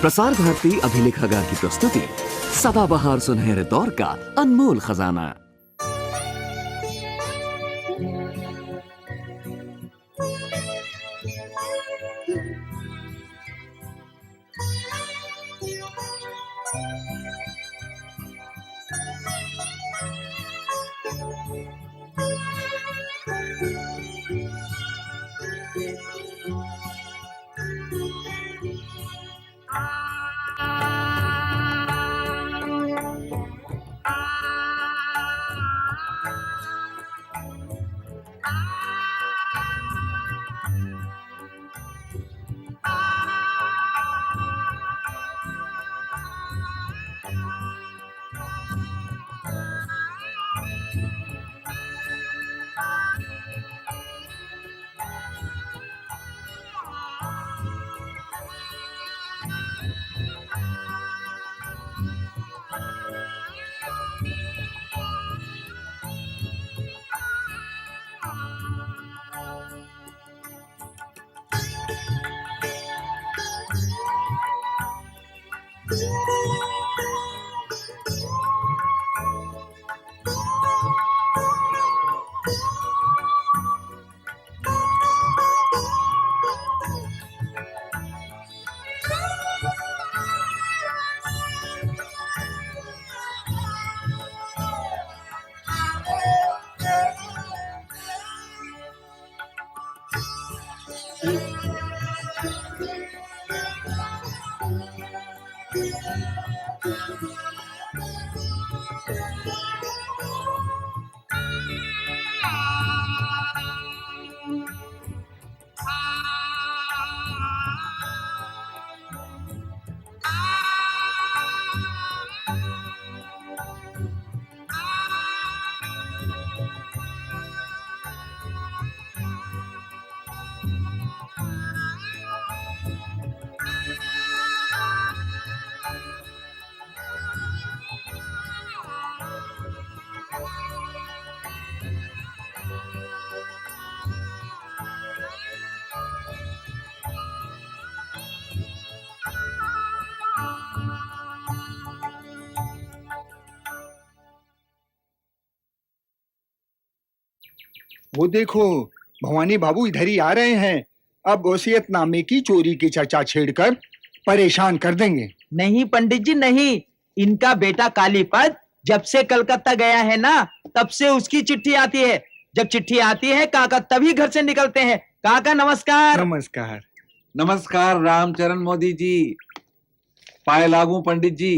प्रसार भारती अभिलेखागार की प्रस्तुति सदाबहार सुनहरे दौर का अनमोल खजाना। वो देखो, भवानी बाबू इधर ही आ रहे हैं। अब वसीयतनामे की चोरी की चर्चा छेड़कर परेशान कर देंगे। नहीं पंडित जी नहीं, इनका बेटा कालीपद जब से कलकत्ता गया है ना, तब से उसकी चिट्ठी आती है। जब चिट्ठी आती है काका तभी घर से निकलते हैं। काका नमस्कार। नमस्कार। नमस्कार रामचरण मोदी जी। पाए लागू पंडित जी,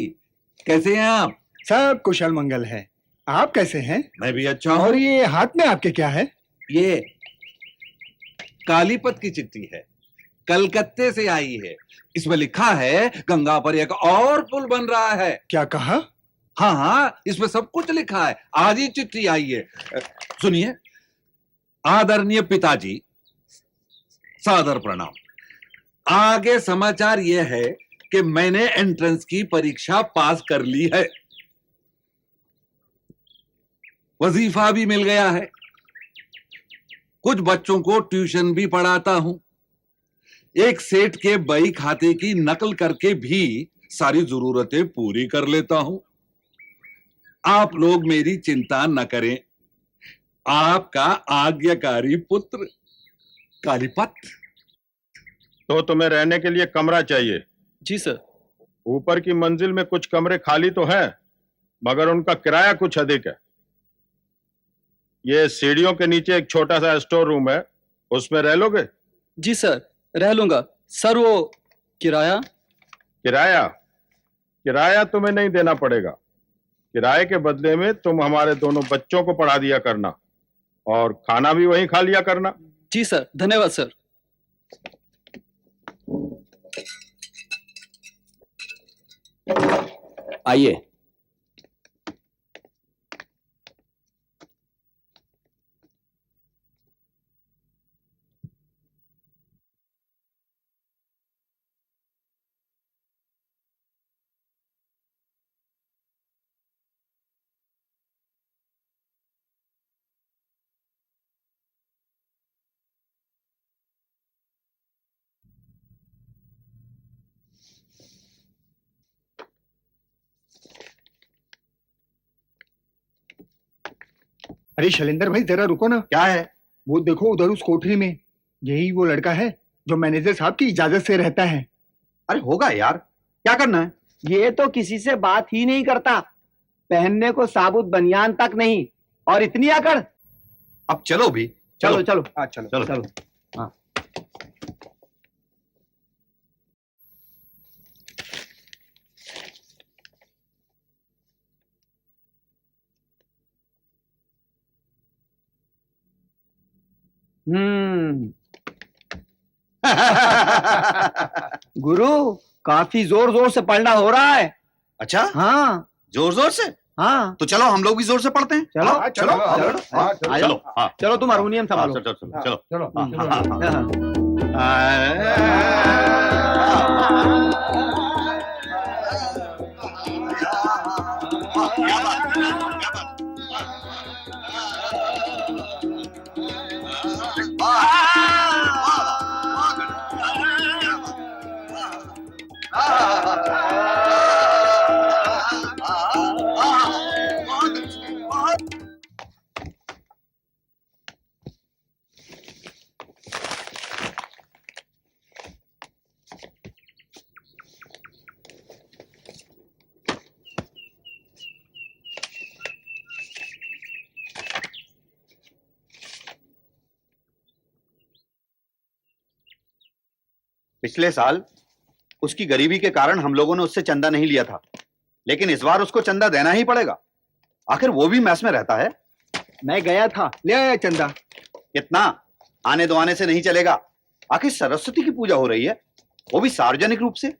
कैसे हैं आप? सब कुशल मंगल है। आप कैसे हैं? मैं भी अच्छा हूँ। और ये हाथ में आपके क्या है? ये कालीपत की चिट्ठी है, कलकत्ते से आई है। इसमें लिखा है गंगा पर एक और पुल बन रहा है। क्या कहा? हाँ हाँ, इसमें सब कुछ लिखा है। आज ही चिट्ठी आई है। सुनिए। आदरणीय पिताजी, सादर प्रणाम। आगे समाचार यह है कि मैंने एंट्रेंस की परीक्षा पास कर ली है, वजीफा भी मिल गया है, कुछ बच्चों को ट्यूशन भी पढ़ाता हूं, एक सेठ के बही खाते की नकल करके भी सारी जरूरतें पूरी कर लेता हूं। आप लोग मेरी चिंता न करें। आपका आज्ञाकारी पुत्र कालीपत। तो तुम्हें रहने के लिए कमरा चाहिए? जी सर। ऊपर की मंजिल में कुछ कमरे खाली तो हैं, मगर उनका किराया कुछ अधिक है। ये सीढ़ियों के नीचे एक छोटा सा स्टोर रूम है, उसमें रह लोगे? जी सर, रह लूंगा। सर वो किराया? किराया? किराया तुम्हें नहीं देना पड़ेगा। किराए के बदले में तुम हमारे दोनों बच्चों को पढ़ा दिया करना और खाना भी वहीं खा लिया करना। जी सर, धन्यवाद सर। आइए। अरे शैलेंद्र भाई जरा रुको ना। क्या है? वो देखो उधर उस कोठरी में, यही वो लड़का है जो मैनेजर साहब की इजाजत से रहता है। अरे होगा यार, क्या करना है? ये तो किसी से बात ही नहीं करता, पहनने को साबुत बनियान तक नहीं, और इतनी अकड़। अब चलो भी, चलो चलो हाँ चलो चलो चलो। हाँ। गुरु, काफी जोर जोर से पढ़ना हो रहा है। अच्छा, हाँ जोर जोर से? हाँ। तो चलो हम लोग भी जोर से पढ़ते हैं। चलो हाँ, चलो, हाँ, चलो, चलो, हाँ, चलो, चलो, चलो, हाँ, चलो तुम हारमोनियम हाँ, संभालो। चलो, चलो, चलो, चलो हाँ, हाँ, हाँ, हाँ। पिछले साल उसकी गरीबी के कारण हम लोगों ने उससे चंदा नहीं लिया था, लेकिन इस बार उसको चंदा देना ही पड़ेगा। आखिर वो भी मैस में रहता है। मैं गया था, ले आया चंदा। कितना? आने दो आने से नहीं चलेगा। आखिर सरस्वती की पूजा हो रही है, वो भी सार्वजनिक रूप से।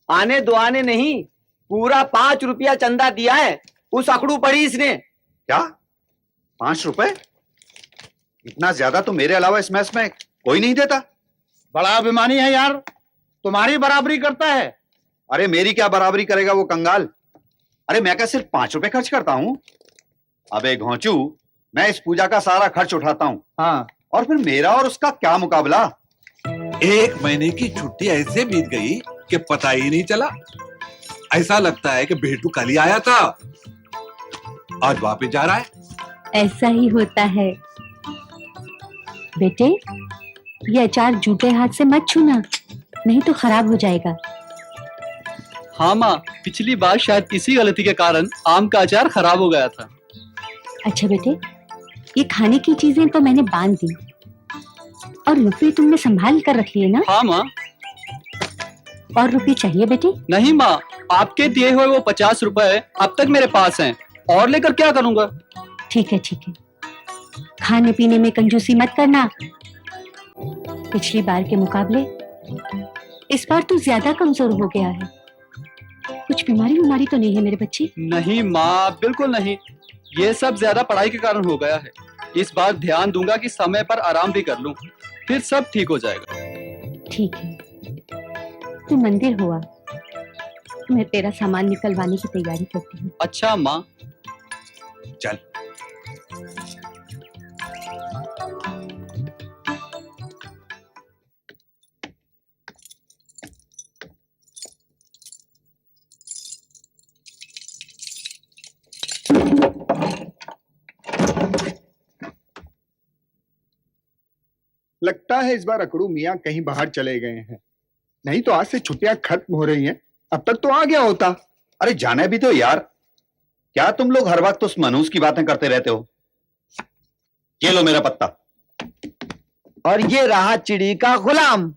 आने दो आने नहीं, पूरा 5 रुपया चंदा दिया है उस अकड़ू पड़ी इसने। क्या? 5 रुपए? इतना ज्यादा तो मेरे अलावा इस मैस में कोई नहीं देता। बड़ा अभिमानी है यार, तुम्हारी बराबरी करता है। अरे मेरी क्या बराबरी करेगा वो कंगाल? अरे मैं क्या सिर्फ 5 रुपए खर्च करता हूं? अबे घोंचू, मैं इस पूजा का सारा खर्च उठाता हूं। हाँ। और फिर मेरा और उसका क्या मुकाबला? 1 महीने की छुट्टी ऐसे बीत गई कि पता ही नहीं चला। ऐसा लगता है कि बेटू कल ही आया था, आज वापस जा रहा है। ऐसा ही होता है बेटे। ये अचार जूठे हाथ से मत छूना, नहीं तो खराब हो जाएगा। हाँ माँ, पिछली बार शायद इसी गलती के कारण आम का अचार खराब हो गया था। अच्छा बेटे, ये खाने की चीजें तो मैंने बांध दी, और रुपये तुमने संभाल कर रख लिए ना? हाँ माँ। और रुपये चाहिए बेटे? नहीं माँ, आपके दिए हुए वो 50 रुपए अब तक मेरे पास हैं, और लेकर क्या करूँगा? ठीक है ठीक है, खाने पीने में कंजूसी मत करना। पिछली बार के मुकाबले इस बार तू ज्यादा कमजोर हो गया है। कुछ बीमारी तो नहीं है मेरे बच्चे? नहीं माँ, बिल्कुल नहीं। ये सब ज्यादा पढ़ाई के कारण हो गया है। इस बार ध्यान दूंगा कि समय पर आराम भी कर लूं, फिर सब ठीक हो जाएगा। ठीक है, तू मंदिर हुआ, मैं तेरा सामान निकलवाने की तैयारी करती हूँ। अच्छा माँ। चल। लगता है इस बार अकड़ू मियाँ कहीं बाहर चले गए हैं, नहीं तो आज से छुट्टियां खत्म हो रही हैं। अब तक तो आ गया होता। अरे जाने भी तो यार, क्या तुम लोग हर वक्त उस मनूस की बातें करते रहते हो? ये लो मेरा पत्ता। और ये रहा चिड़ी का गुलाम।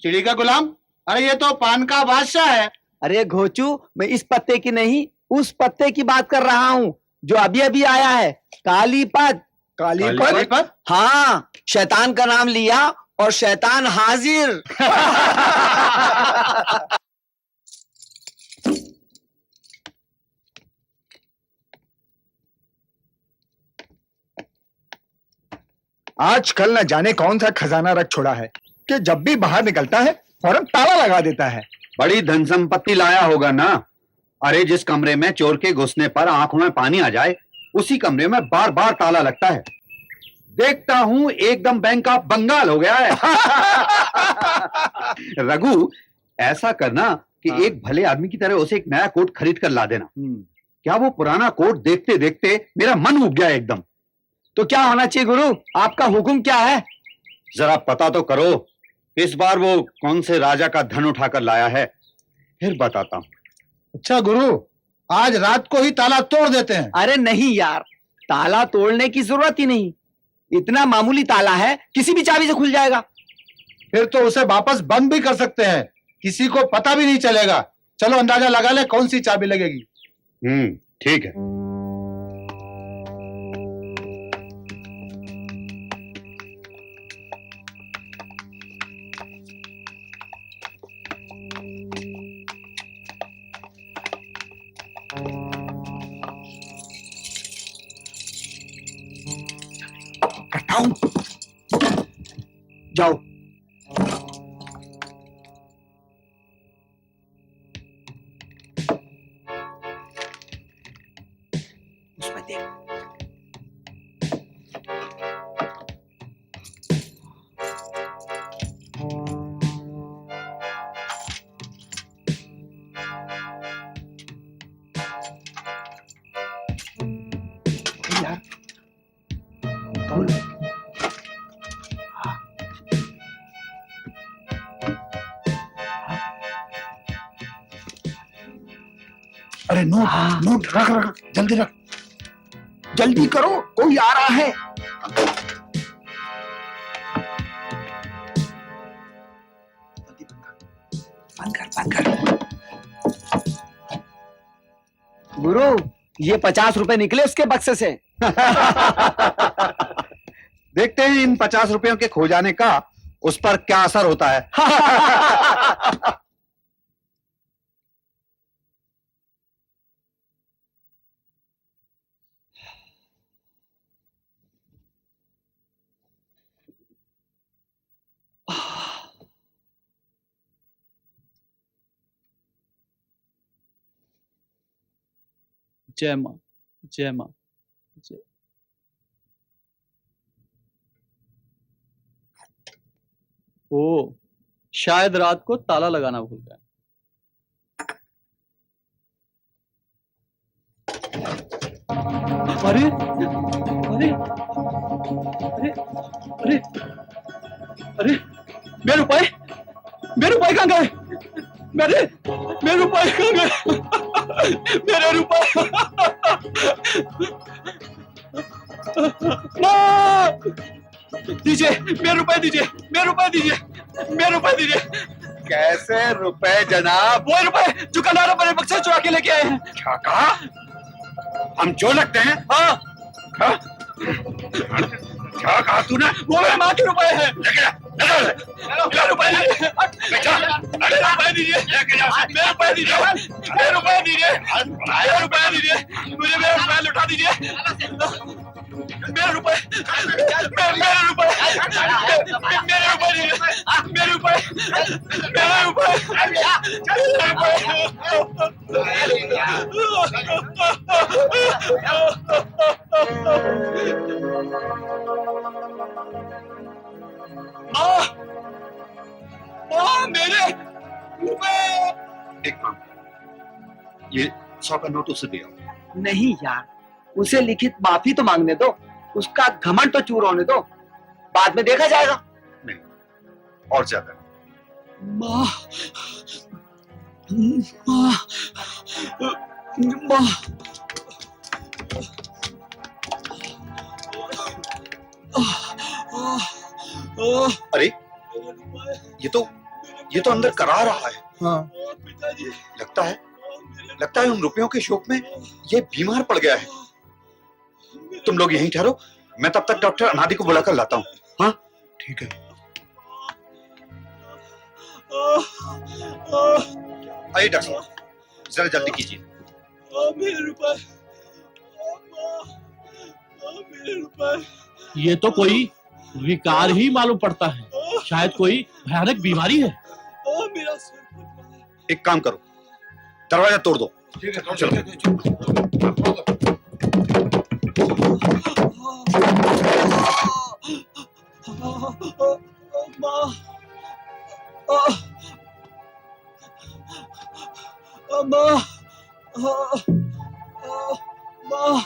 चिड़ी का गुलाम? अरे ये तो पान का बादशाह है। अरे घोचू, मैं इस पत्ते की नहीं, उस पत्ते की बात कर रहा हूँ जो अभी अभी आया है, कालीपत। कालीपत? हाँ, शैतान का नाम लिया और शैतान हाजिर। आजकल न जाने कौन सा खजाना रख छोड़ा है कि जब भी बाहर निकलता है फौरन ताला लगा देता है। बड़ी धन संपत्ति लाया होगा ना। अरे जिस कमरे में चोर के घुसने पर आंखों में पानी आ जाए, उसी कमरे में बार बार ताला लगता है। देखता हूं एकदम बैंक ऑफ बंगाल हो गया है। रघु, ऐसा करना कि एक भले आदमी की तरह उसे एक नया कोट खरीद कर ला देना। क्या वो पुराना कोट देखते देखते मेरा मन उब गया एकदम। तो क्या होना चाहिए गुरु? आपका हुक्म क्या है? जरा पता तो करो, इस बार वो कौन से राजा का धन उठाकर लाया है, फिर बताता हूँ। अच्छा गुरु, आज रात को ही ताला तोड़ देते हैं। अरे नहीं यार, ताला तोड़ने की जरूरत ही नहीं। इतना मामूली ताला है, किसी भी चाबी से खुल जाएगा। फिर तो उसे वापस बंद भी कर सकते हैं, किसी को पता भी नहीं चलेगा। चलो अंदाजा लगा ले कौन सी चाबी लगेगी। ठीक है। करता हूं, जाओ। उसमें देख। यार, बोल। अरे नोट नोट रख रख, जल्दी रख। जल्दी करो, कोई आ रहा है। बंद कर। गुरु, ये 50 रुपए निकले उसके बक्से से। देखते हैं इन 50 रुपयों के खो जाने का उस पर क्या असर होता है। जय मां, जय मां, जय। ओ, शायद रात को ताला लगाना भूल गया। अरे अरे अरे अरे अरे, मेरे रुपए कहाँ गए? मेरे रुपए कहाँ गए? मेरे रुपए। दीजिए, मेरे रुपए दीजिए, मेरे रुपए दीजिए, मेरे रुपए दीजिए। कैसे रुपए जनाब? वो रुपए जो कनारा मेरे बक्से से चुरा के लेके आए हैं। क्या कहा? हम चोर लगते हैं? हाँ, क्या कहा तूने? वो मेरे माँ के रुपए हैं। लेके जा, मेरे रुपए दीजिए, मेरे रुपए दीजिए, मेरे रुपए दीजिए, मेरे रुपए दीजिए, मेरे रुपए दीजिए, मुझे मेरे रुपए लौटा दीजिए। मेरे रुपए, मेरे रुपए, मेरे रुपए दीजिए, मेरे रुपए, मेरे मेरे रुपए। एक काम, ये 100 का नोट उसे दे आओ। नहीं यार, उसे लिखित माफी तो मांगने दो, उसका घमंड तो चूर होने दो, बाद में देखा जाएगा। नहीं, और ज्यादा। माँ, माँ, माँ, अरे ये तो अंदर करा रहा है। हाँ। लगता है उन रुपयों के शौक में ये बीमार पड़ गया है। तुम लोग यहीं ठहरो, मैं तब तक डॉक्टर अनादि को बुलाकर लाता हूँ। हाँ ठीक है। आइए डॉक्टर साहब, जरा जल्दी कीजिए। मेरे रुपए, मेरे रुपए। ये तो कोई विकार ही मालूम पड़ता है, शायद कोई भयानक बीमारी है। मेरा सिर। एक काम करो, दरवाजा तोड़ दो। ठीक है, चलो। माँ,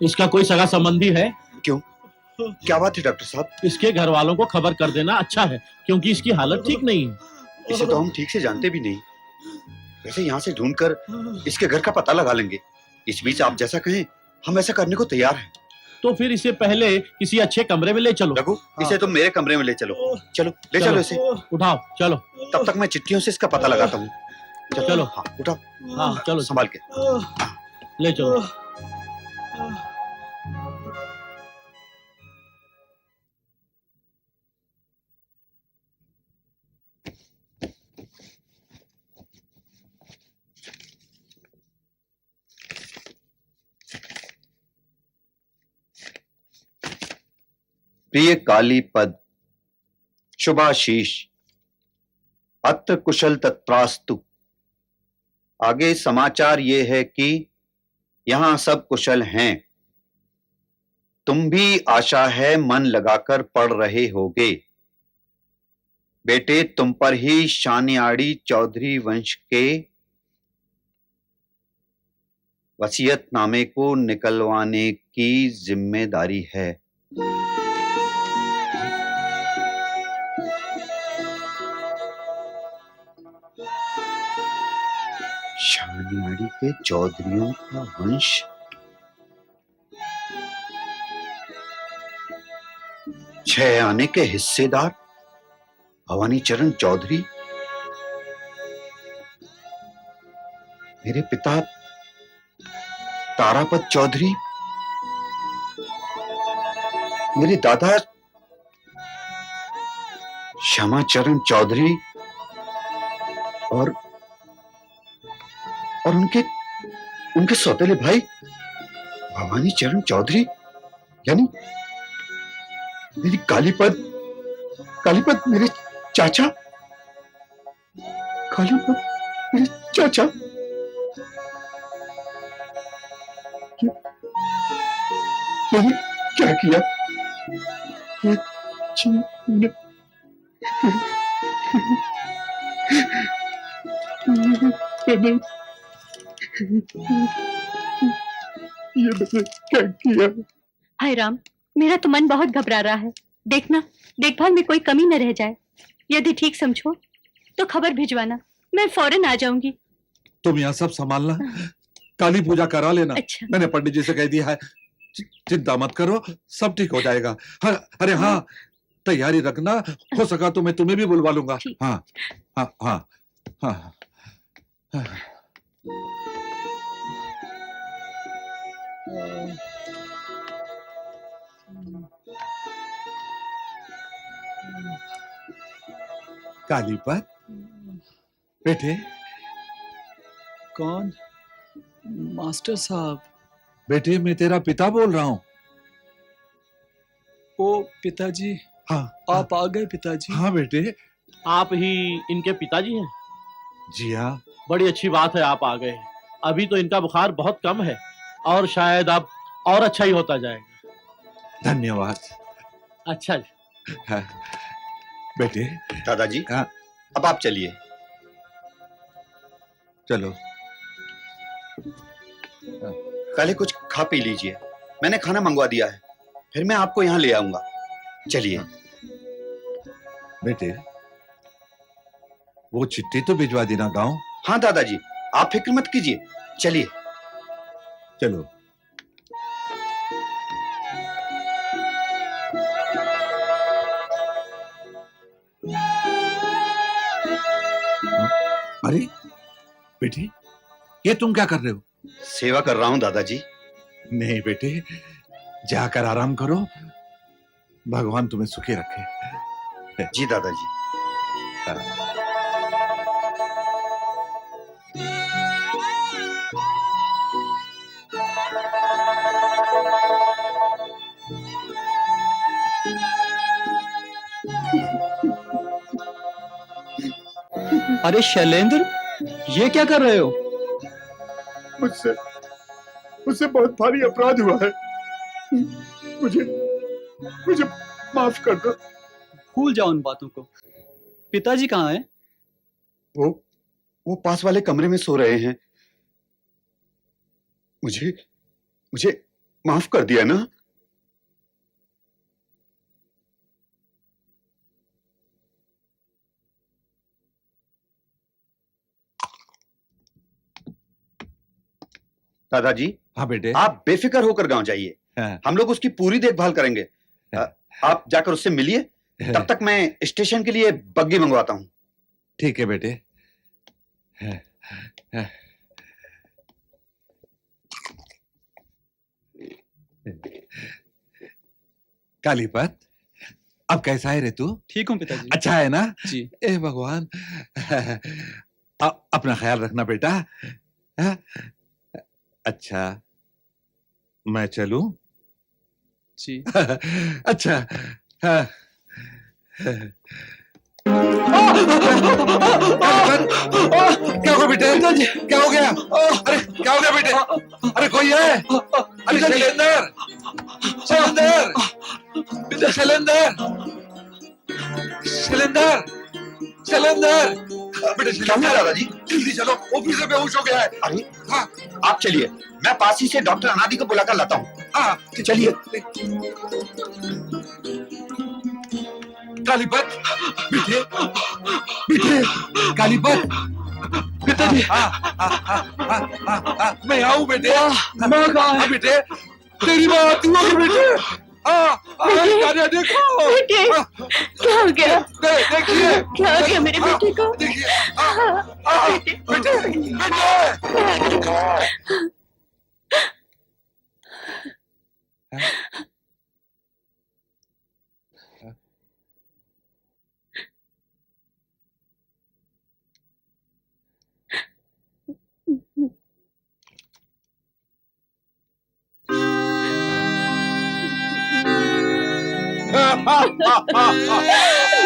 इसका कोई सगा संबंधी है? क्या बात है डॉक्टर साहब? इसके घर वालों को खबर कर देना अच्छा है, क्योंकि इसकी हालत ठीक नहीं है। इसे तो हम ठीक से जानते भी नहीं। वैसे यहाँ से ढूंढकर इसके घर का पता लगा लेंगे। इस बीच आप जैसा कहें हम ऐसा करने को तैयार हैं। तो फिर इसे पहले किसी अच्छे कमरे में ले चलो। रघु, इसे तुम मेरे कमरे में ले चलो। चलो ले चलो इसे। उठाओ, चलो। तब तक मैं चिट्ठियों से इसका पता लगाता हूँ। चलो। हाँ उठाओ। हाँ चलो, संभाल के ले चलो। प्रिय कालीपद, शुभाशीष, अत्र कुशल तत्रास्तु। आगे समाचार ये है कि यहां सब कुशल हैं। तुम भी आशा है मन लगाकर पढ़ रहे होगे। बेटे, तुम पर ही शानियाड़ी चौधरी वंश के वसीयतनामे को निकलवाने की जिम्मेदारी है। शानियाड़ी के चौधरियों का वंश। छह आने के हिस्सेदार भवानी चरण चौधरी। मेरे पिता तारापत चौधरी, मेरे दादा श्यामाचरण चौधरी और उनके सौतेले भाई भवानी चरण चौधरी, यानी मेरी कालीपद मेरे चाचा, कालीपद मेरे चाचा। मैंने क्या किया? ये मैंने क्या किया? हाय राम, मेरा तो मन बहुत घबरा रहा है। देखना देखभाल में कोई कमी न रह जाए। यदि ठीक समझो तो खबर भिजवाना, मैं फौरन आ जाऊंगी। तुम यहाँ सब संभालना, काली पूजा करा लेना। अच्छा। मैंने पंडित जी से कह दिया है, चिंता मत करो, सब ठीक हो जाएगा। हाँ, अरे हाँ, तैयारी रखना, हो सका तो मैं तुम्हें भी बुलवा लूंगा। हाँ हाँ हाँ हाँ, हाँ। कालीपत बेटे। कौन? मास्टर साहब। बेटे, मैं तेरा पिता बोल रहा हूँ। ओ पिताजी। हाँ, आप आ गए पिताजी। हाँ बेटे। आप ही इनके पिताजी हैं? जी हाँ। बड़ी अच्छी बात है, आप आ गए। अभी तो इनका बुखार बहुत कम है और शायद अब और अच्छा ही होता जाएगा। धन्यवाद। अच्छा जी। हाँ। बेटे। दादाजी। हाँ। अब आप चलिए। चलो। पहले कुछ खा पी लीजिए, मैंने खाना मंगवा दिया है, फिर मैं आपको यहाँ ले आऊंगा। चलिए। बेटे, वो चिट्ठी तो भिजवा देना गांव। हाँ दादाजी, आप फिक्र मत कीजिए, चलिए। चलो। अरे बेटे, ये तुम क्या कर रहे हो? सेवा कर रहा हूं दादाजी। नहीं बेटे, जाकर आराम करो, भगवान तुम्हें सुखी रखे। जी दादाजी। अरे शैलेंद्र, ये क्या कर रहे हो? मुझसे बहुत भारी अपराध हुआ है। मुझे माफ कर दो। भूल जाओ उन बातों को। पिताजी कहाँ हैं? वो पास वाले कमरे में सो रहे हैं। मुझे मुझे माफ कर दिया ना? दादाजी, हाँ बेटे। आप बेफिक्र होकर गांव जाइए। हाँ। हम लोग उसकी पूरी देखभाल करेंगे। आप जाकर उससे मिलिए। तब तक मैं स्टेशन के लिए बग्गी मंगवाता हूं। ठीक है बेटे। कालीपत, अब कैसा है रे तू? ठीक हूँ पिताजी। अच्छा है ना? जी। ए भगवान, अपना ख्याल रखना बेटा। हाँ? अच्छा, मैं चलूं? जी। अच्छा। हाँ। क्या हुआ बेटे? क्या हो गया? अरे क्या हो गया बेटे? अरे कोई है? अरे शैलेंद्र, शैलेंद्र, शैलेंद्र, शैलेंद्र, शैलेंद्र, बेटे शैलेंद्र, दादाजी जल्दी चलो, वो फिर से बेहोश हो गया है। अरे हाँ, आप चलिए, मैं पास ही से डॉक्टर अनादि को बुलाकर लाता हूँ। हाँ चलिए। कालीपत, बेटे, बेटे, कालीपत, पिताजी। मैं आऊं बेटे। माँ कहाँ है बेटे? तेरी माँ आती होगी बेटे। देखो बेटे, क्या हो गया? देखिए क्या हो गया मेरे बेटे को? देखिए बेटे, बेटे।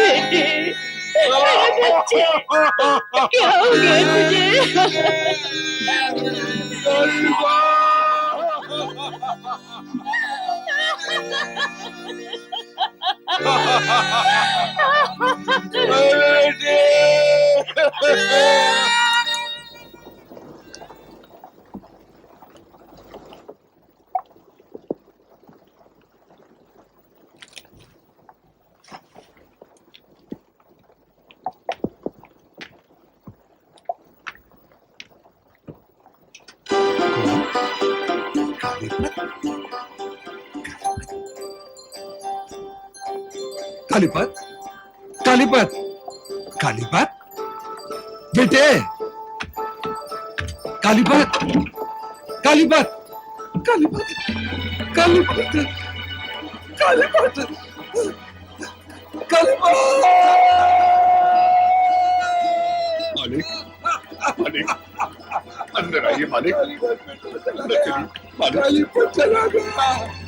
बेटे, मेरे बच्चे, क्या हो गया तुझे? कालीपत, कालीपत, कालीपत, बेटे, कालीपत, कालीपत, कालीपत, कालीपत, कालीपत, कालीपत। मालिक, मालिक, अंदर आइए मालिक। अंदर चलिए मालिक। कालीपत चला गया।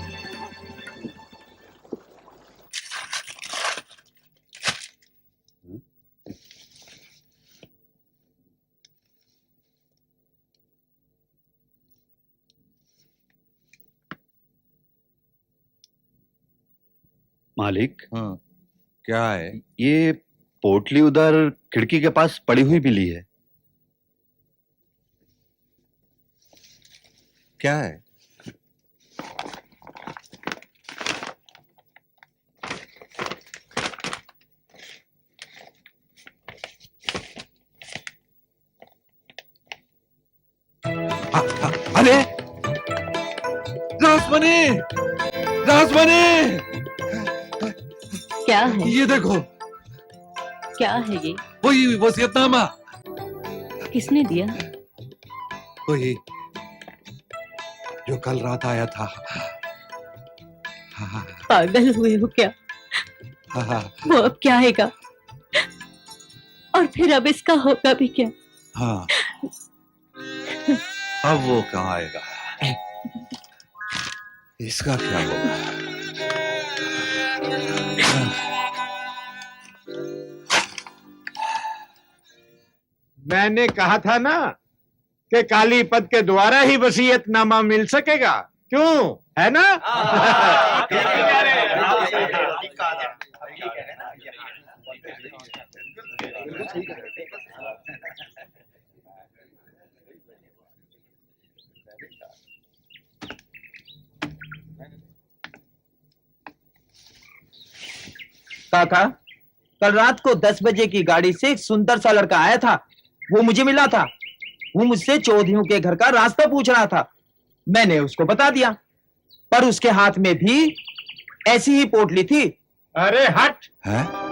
मालिक, हाँ, क्या है? ये पोटली उधर खिड़की के पास पड़ी हुई मिली है। क्या है? अरे रासमणी, रासमणी, क्या है? ये देखो, क्या है ये? वही वसीयतनामा, किसने दिया? वही जो कल रात आया था। हाँ, पागल हुए हो क्या? हाँ, वो अब क्या आएगा? और फिर अब इसका होगा भी क्या? हाँ, अब वो कहाँ आएगा? इसका क्या होगा? मैंने कहा था ना कि कालीपत के द्वारा ही वसीयतनामा मिल सकेगा। क्यों, है ना? काका, कल रात को 10 बजे की गाड़ी से एक सुंदर सा लड़का आया था। वो मुझे मिला था। वो मुझसे चौधरियों के घर का रास्ता पूछ रहा था। मैंने उसको बता दिया, पर उसके हाथ में भी ऐसी ही पोटली थी। अरे हट। हैं?